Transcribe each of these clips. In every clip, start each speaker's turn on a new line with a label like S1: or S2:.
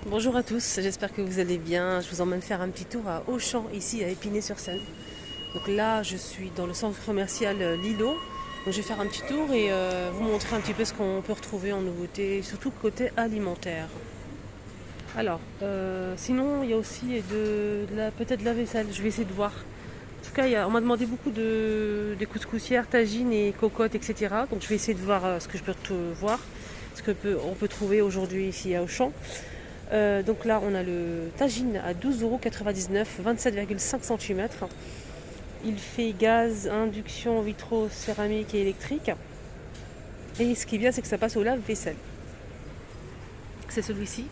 S1: Bonjour à tous, j'espère que vous allez bien. Je vous emmène faire un petit tour à Auchan, ici à Épinay-sur-Seine. Donc là, je suis dans le centre commercial Lilo. Donc je vais faire un petit tour et vous montrer un petit peu ce qu'on peut retrouver en nouveauté, surtout côté alimentaire. Alors, sinon, il y a aussi peut-être de la vaisselle. Je vais essayer de voir. En tout cas, on m'a demandé beaucoup des couscoussières, tagines et cocottes, etc. Donc je vais essayer de voir ce que je peux voir, on peut trouver aujourd'hui ici à Auchan. Donc là, on a le tagine à 12,99 €, 27,5 cm. Il fait gaz, induction, vitraux, céramique et électrique. Et ce qui est bien, c'est que ça passe au lave-vaisselle. C'est celui-ci.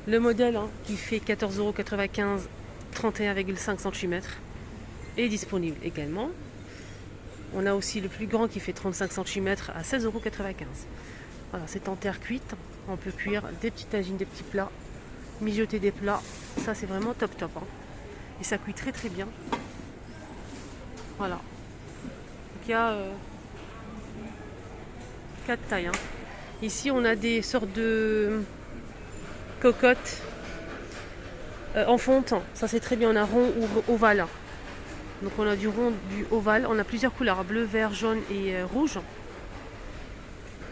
S1: Le modèle qui fait 14,95 €, 31,5 cm est disponible également. On a aussi le plus grand qui fait 35 cm à 16,95 €. Voilà, c'est en terre cuite. On peut cuire des petits tagines, des petits plats, mijoter des plats. Ça, c'est vraiment top. Et ça cuit très très bien. Voilà. Donc il y a 4 tailles. Ici, on a des sortes de cocottes en fonte. Ça, c'est très bien. On a rond ou ovale. Donc on a du rond, du ovale. On a plusieurs couleurs, bleu, vert, jaune et rouge.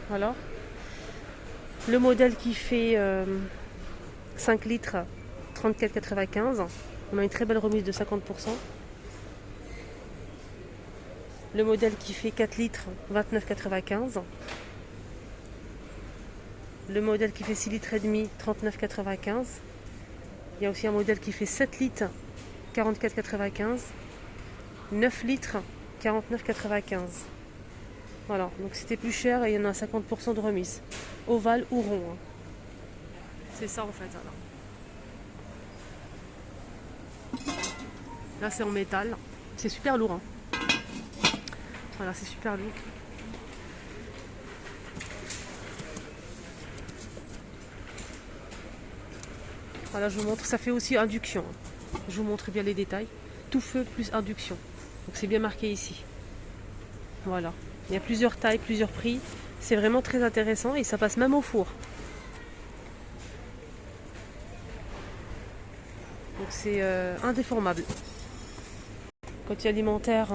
S1: Voilà. Le modèle qui fait 5 litres, 34,95 €. On a une très belle remise de 50%. Le modèle qui fait 4 litres, 29,95 €. Le modèle qui fait 6 litres et demi, 39,95 €. Il y a aussi un modèle qui fait 7 litres, 44,95 €. 9 litres, 49,95 €. Voilà, donc c'était plus cher et il y en a 50% de remise. Ovale ou rond. C'est ça en fait. Là c'est en métal. C'est super lourd. Voilà, c'est super lourd. Voilà, je vous montre. Ça fait aussi induction. Je vous montre bien les détails. Tout feu plus induction. Donc c'est bien marqué ici. Voilà. Il y a plusieurs tailles, plusieurs prix. C'est vraiment très intéressant et ça passe même au four. Donc c'est indéformable. Côté alimentaire,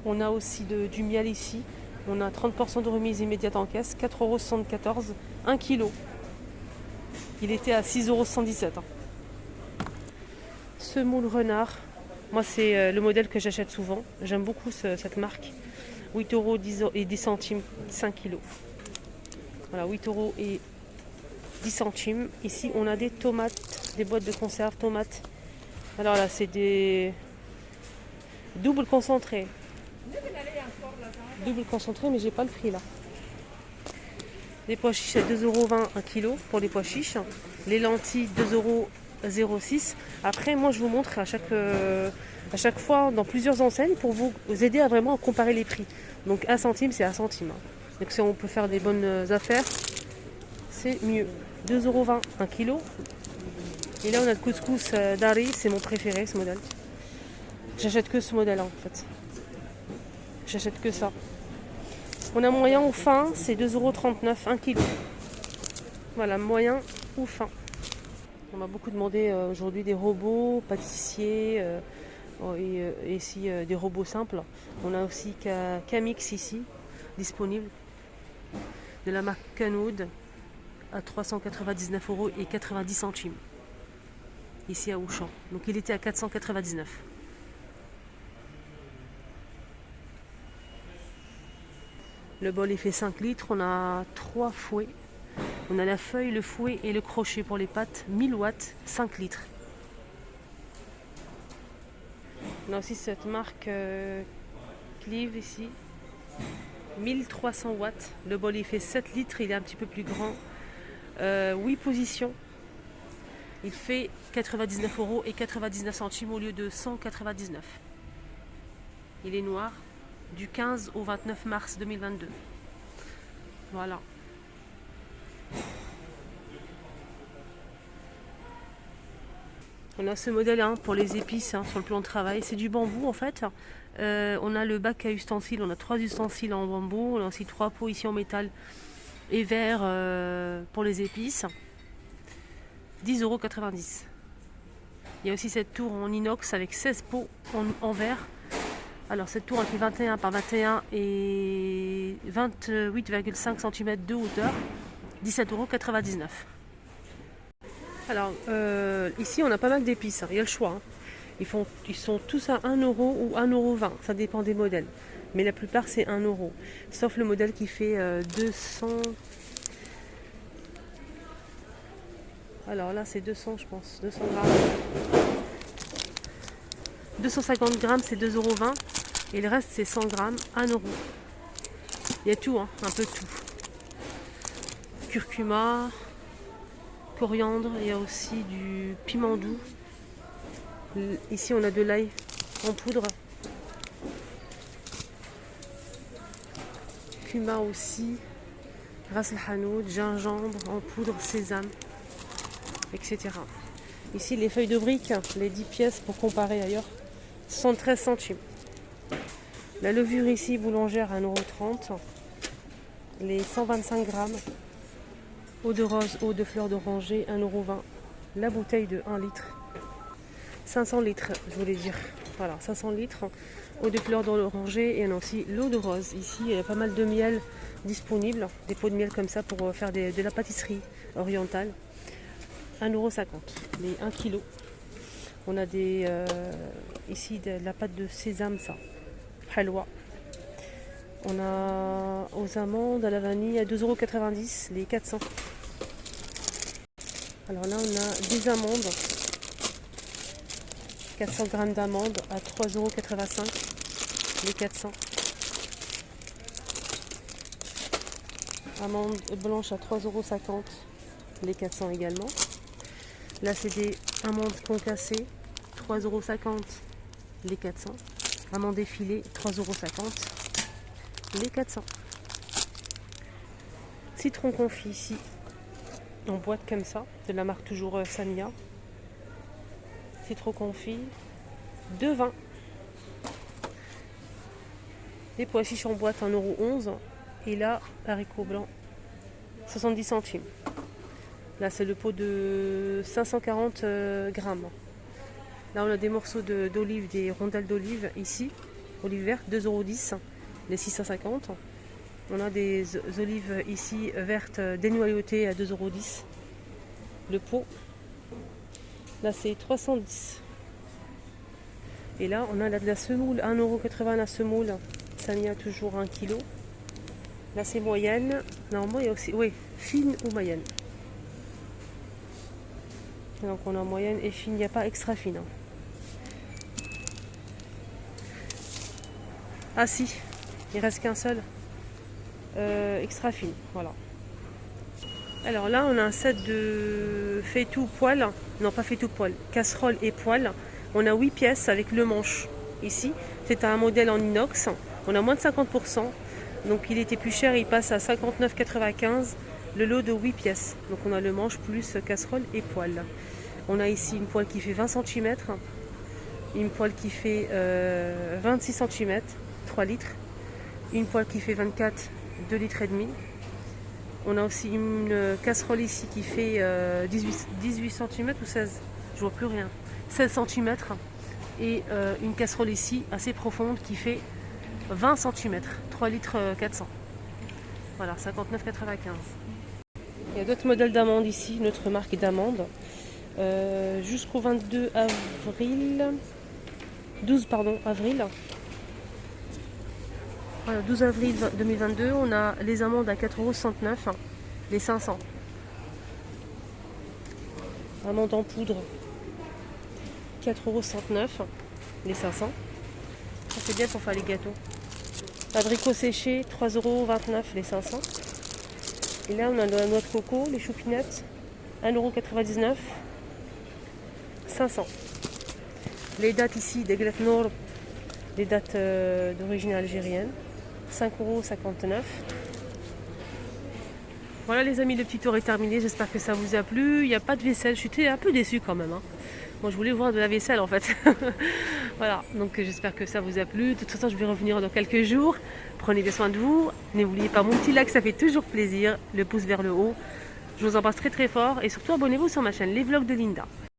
S1: on a aussi du miel ici. On a 30% de remise immédiate en caisse, 4,74 €, 1 kg. Il était à 6,117 €. Semoule renard, moi c'est le modèle que j'achète souvent. J'aime beaucoup cette marque. 8,10 € et 10 centimes, 5 kg. Voilà, 8 € et 10 centimes. Ici, on a des tomates, des boîtes de conserve tomates. Alors là, c'est des doubles concentrés. Double concentré, mais j'ai pas le prix là. Les pois chiches à 2,20 € 1 kg pour les pois chiches. Les lentilles 2,06 €. Après, moi je vous montre à chaque fois dans plusieurs enseignes pour vous aider à vraiment comparer les prix. Donc 1 centime, c'est 1 centime. Donc si on peut faire des bonnes affaires, c'est mieux. 2,20 € 1 kg. Et là on a le couscous d'Ari, c'est mon préféré ce modèle. J'achète que ce modèle en fait. J'achète que ça. On a moyen ou fin, c'est 2,39 € 1 kg. Voilà, moyen ou fin. On m'a beaucoup demandé aujourd'hui des robots, pâtissiers et ici des robots simples. On a aussi Camix ici, disponible. De la marque Kenwood à 399,90 € et 90 centimes. Ici à Auchan. Donc il était à 499 €. Le bol il fait 5 litres, on a 3 fouets. On a la feuille, le fouet et le crochet pour les pâtes, 1000 watts, 5 litres. On a aussi cette marque Clive ici, 1300 watts. Le bol il fait 7 litres, il est un petit peu plus grand. 8 positions. Il fait 99 € et 99 centimes au lieu de 199. Il est noir, du 15 au 29 mars 2022. Voilà. On a ce modèle pour les épices sur le plan de travail. C'est du bambou en fait. On a le bac à ustensiles. On a 3 ustensiles en bambou. On a aussi 3 pots ici en métal et verre pour les épices. 10,90 €. Il y a aussi cette tour en inox avec 16 pots en verre. Alors cette tour elle fait 21 par 21 et 28,5 cm de hauteur, 17,99 €. Alors ici on a pas mal d'épices, hein. Il y a le choix, hein. Ils sont tous à 1 € ou 1,20 €, ça dépend des modèles. Mais la plupart c'est 1 €, sauf le modèle qui fait 200. Alors là c'est 200 je pense, 200 grammes. 250 grammes c'est 2,20 € et le reste c'est 100 grammes, 1 €. Il y a tout, hein, un peu tout. Curcuma, coriandre, il y a aussi du piment doux. Ici on a de l'ail en poudre. Cumin aussi, ras el hanout, gingembre en poudre, sésame, etc. Ici les feuilles de briques, les 10 pièces pour comparer ailleurs, 113 centimes. La levure ici boulangère 1,30 €. Les 125 grammes. Eau de rose, eau de fleur d'oranger 1,20 €. La bouteille de 1 litre. 500 litres, je voulais dire. Voilà, 500 litres. Eau de fleur d'oranger et on a aussi l'eau de rose. Ici, il y a pas mal de miel disponible. Des pots de miel comme ça pour faire de la pâtisserie orientale. 1,50 €. Les 1 kg. On a ici de la pâte de sésame, ça. Halwa. On a aux amandes, à la vanille, à 2,90 €, les 400. Alors là, on a des amandes. 400 grammes d'amandes à 3,85 €, les 400. Amandes blanches à 3,50 €, les 400 également. Là, c'est des amandes concassées, 3,50 €, les 400. Amandes effilées, 3,50 €, les 400. Citron confit ici, en boîte comme ça, de la marque toujours Samia. Citron confit, 2,20 €. Les pois chiches en boîte, 1,11 €. Et là, haricots blancs, 70 centimes. Là, c'est le pot de 540 grammes. Là, on a des morceaux d'olive, des rondelles d'olive ici. Olive verte, 2,10 €, les 650. On a des olives ici vertes dénoyautées à 2,10 € le pot. Là, c'est 310. Et là, on a de la semoule, 1,80 € la semoule. Samia, toujours 1 kg. Là, c'est moyenne. Normalement, il y a aussi, oui, fine ou moyenne. Donc, on a moyenne et fine. Il n'y a pas extra fine. Ah si, il reste qu'un seul extra fine. Voilà. Alors là, on a un set de faitout poêle. Non, pas faitout poêle, casserole et poêle. On a 8 pièces avec le manche ici. C'est un modèle en inox. On a moins de 50%. Donc il était plus cher, il passe à 59,95 € le lot de 8 pièces. Donc on a le manche plus casserole et poêle. On a ici une poêle qui fait 20 cm. Une poêle qui fait 26 cm, 3 litres. Une poêle qui fait 24, 2 litres et demi. On a aussi une casserole ici qui fait 18 cm ou 16, je vois plus rien, 16 cm. Et une casserole ici assez profonde qui fait 20 cm, 3 litres 400. Voilà, 59,95 €. Il y a d'autres modèles d'amandes ici, notre marque d'amandes. Jusqu'au 12 avril. Voilà, 12 avril 2022, on a les amandes à 4,69 €, les 500. Amandes en poudre, 4,69 €, les 500. Ça, c'est bien pour faire les gâteaux. Abricots séchés, 3,29 € les 500. Et là, on a de la noix de coco, les choupinettes, 1,99 €, 500. Les dattes ici, des glattes nord, les dattes d'origine algérienne, 5,59 €. Voilà les amis, le petit tour est terminé, j'espère que ça vous a plu. Il n'y a pas de vaisselle, je suis un peu déçue quand même. Moi je voulais voir de la vaisselle en fait. Voilà, donc j'espère que ça vous a plu. De toute façon je vais revenir dans quelques jours. Prenez bien soin de vous. N'oubliez pas mon petit like, ça fait toujours plaisir. Le pouce vers le haut. Je vous embrasse très très fort et surtout abonnez-vous sur ma chaîne Les Vlogs de Linda.